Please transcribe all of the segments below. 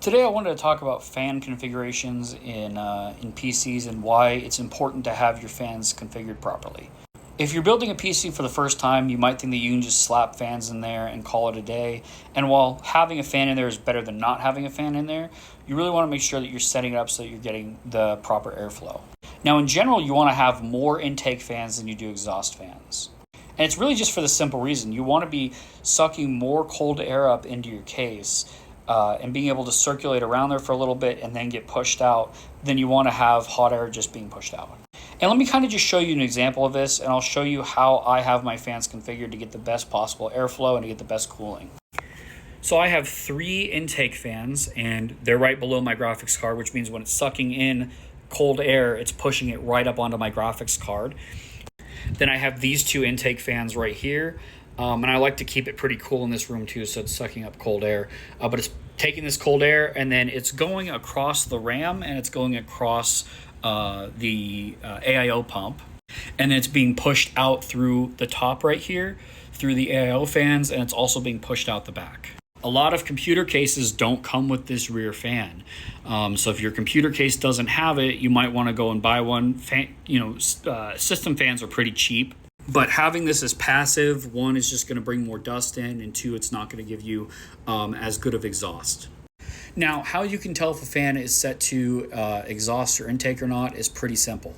Today I wanted to talk about fan configurations in PCs and why it's important to have your fans configured properly. If you're building a PC for the first time, you might think that you can just slap fans in there and call it a day. And while having a fan in there is better than not having a fan in there, you really want to make sure that you're setting it up so that you're getting the proper airflow. Now, in general, you want to have more intake fans than you do exhaust fans. And it's really just for the simple reason you want to be sucking more cold air up into your case and being able to circulate around there for a little bit and then get pushed out than you want to have hot air just being pushed out. And let me kind of just show you an example of this, and I'll show you how I have my fans configured to get the best possible airflow and to get the best cooling. So I have 3 intake fans, and they're right below my graphics card, which means when it's sucking in cold air, it's pushing it right up onto my graphics card. Then I have these 2 intake fans right here. And I like to keep it pretty cool in this room too, so it's sucking up cold air. But it's taking this cold air and then it's going across the RAM and it's going across the AIO pump. And then it's being pushed out through the top right here, through the AIO fans, and it's also being pushed out the back. A lot of computer cases don't come with this rear fan. So if your computer case doesn't have it, you might want to go and buy one. System fans are pretty cheap. But having this as passive, 1, is just going to bring more dust in, and 2, it's not going to give you as good of exhaust. Now, how you can tell if a fan is set to exhaust or intake or not is pretty simple.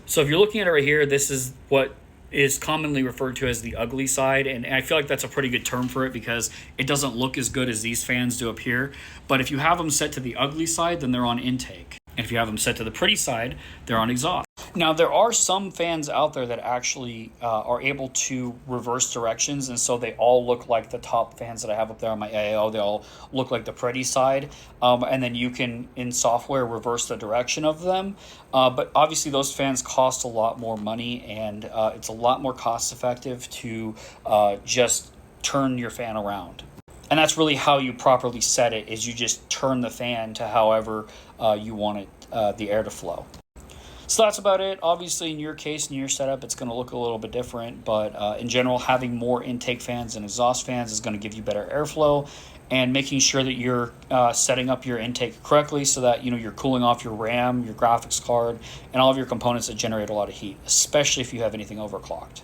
So if you're looking at it right here, this is what is commonly referred to as the ugly side, and I feel like that's a pretty good term for it because it doesn't look as good as these fans do up here. But if you have them set to the ugly side, then they're on intake. And if you have them set to the pretty side, they're on exhaust. Now, there are some fans out there that actually are able to reverse directions, and so they all look like the top fans that I have up there on my AIO. They all look like the pretty side, and then you can, in software, reverse the direction of them. But obviously, those fans cost a lot more money, and it's a lot more cost-effective to just turn your fan around. And that's really how you properly set it, is you just turn the fan to however you want it, the air to flow. So that's about it. Obviously, in your case, in your setup, it's going to look a little bit different. But in general, having more intake fans and exhaust fans is going to give you better airflow, and making sure that you're setting up your intake correctly so that you're cooling off your RAM, your graphics card, and all of your components that generate a lot of heat, especially if you have anything overclocked.